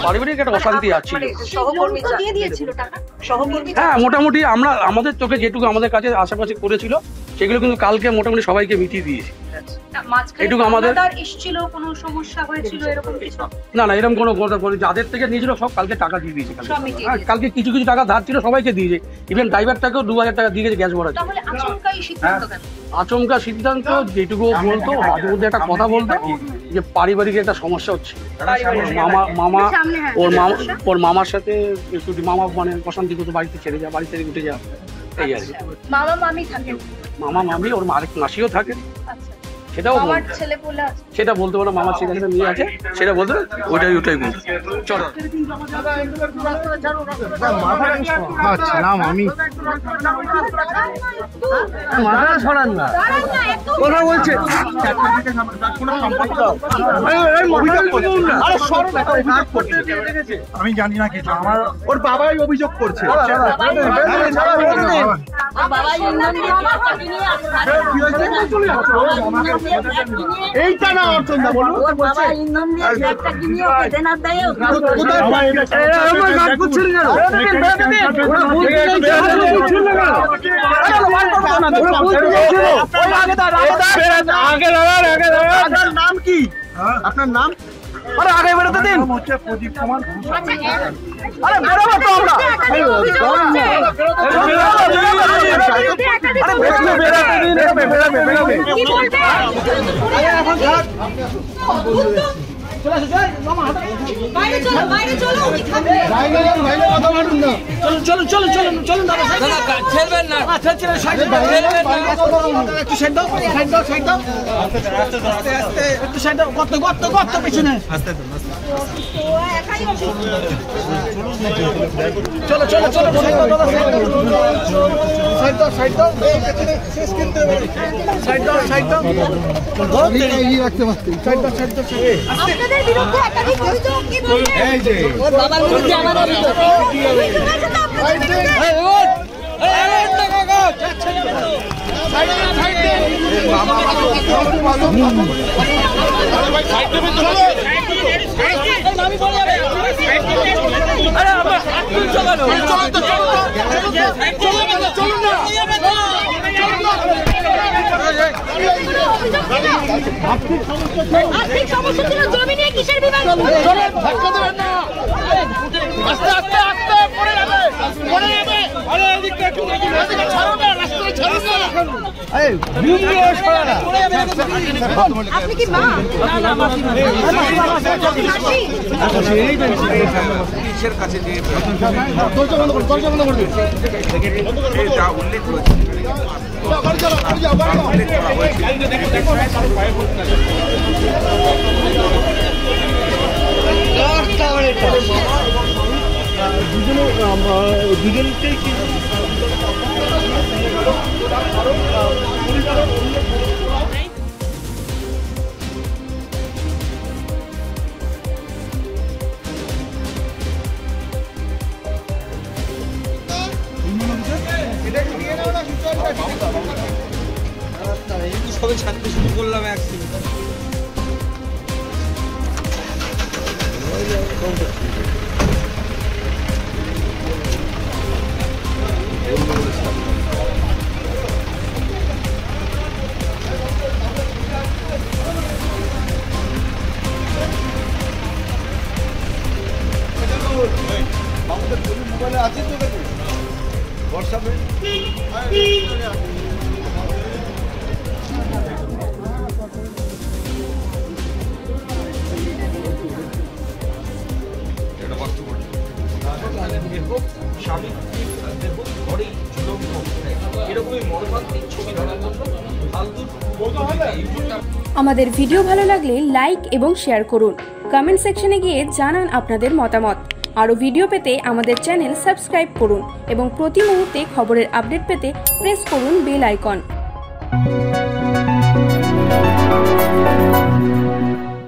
পারিবারিক একটা অশান্তি আছে। হ্যাঁ, মোটামুটি আমরা আমাদের চোখে যেটুকু আমাদের কাছে আশেপাশে করেছিল সেগুলো কিন্তু কালকে মোটামুটি সবাইকে মিটিয়ে দিয়েছি। এটুকু আমাদের না না এরকম কোনো কথা বলি, যাদের থেকে নিয়েছিল সব কালকে টাকা দিয়ে দিয়েছে। কালকে কিছু কিছু টাকা ধার ছিল সবাইকে দিয়েছে, ইভেন ড্রাইভারটাকেও 2000 টাকা দিয়ে গেছে গ্যাস ভরার। আচমকা সিদ্ধান্ত যেটুকু বলতো, মাঝে মধ্যে একটা কথা বলতো যে পারিবারিক একটা সমস্যা হচ্ছে, ওর মামার সাথে একটু মামা মানে অশান্তি করতো, বাড়িতে ছেড়ে যা, বাড়ি থেকে উঠে যা, এই আর কি। মামা মামি ওর আরেক মাসিও থাকে, সেটাও সেটা বলতে পারো, মামার ছেলে মেয়ে আছে সেটা বলতে ওইটাই বলতো। চলো আমি মাথা ছড়ান না কথা বলছে, আমি জানি না কিছু, আমার ওর বাবাই অভিযোগ করছে। এইটা না অর্চনদা বলুন, নাম কি আপনার নাম? আরে আগে বেরোতে দিন। হচ্ছে প্রদীপ কুমার। আরে বেরোবো তো আমরা, চলো চলো চলো আপনাদের বিরুদ্ধে একাধিক অভিযোগ, কি বলবেন? এই যে ওর বাবার বিরুদ্ধে আমাদের অভিযোগ। আর্থিক সমস্যা ছিল, জমি নিয়ে কিসের বিবাদ? আস্তে আস্তে আস্তে পড়ে যাবে, পড়ে যাবে। আরে এদিকে একটু ছাড়ো না, রাস্তায় ছাড়ো না। এই ভিডিও ছড়া না। আপনি কি মা? না না মাসি না। মাসি এই পুলিশের কাছে যে দরজা বন্ধ করুন, দরজা বন্ধ করুন। এই যা উল্লেখ করেছে দুজনকেই সবে ছাড়তে শুরু করলাম অ্যাক্সিডেন্ট। আমাদের মোবাইলে আছে তো হোয়াটসঅ্যাপে। আমাদের ভিডিও ভালো লাগলে লাইক এবং শেয়ার করুন, কমেন্ট সেকশনে গিয়ে জানান আপনাদের মতামত। আরও ভিডিও পেতে আমাদের চ্যানেল সাবস্ক্রাইব করুন এবং প্রতি মুহূর্তে খবরের আপডেট পেতে প্রেস করুন বেল আইকন।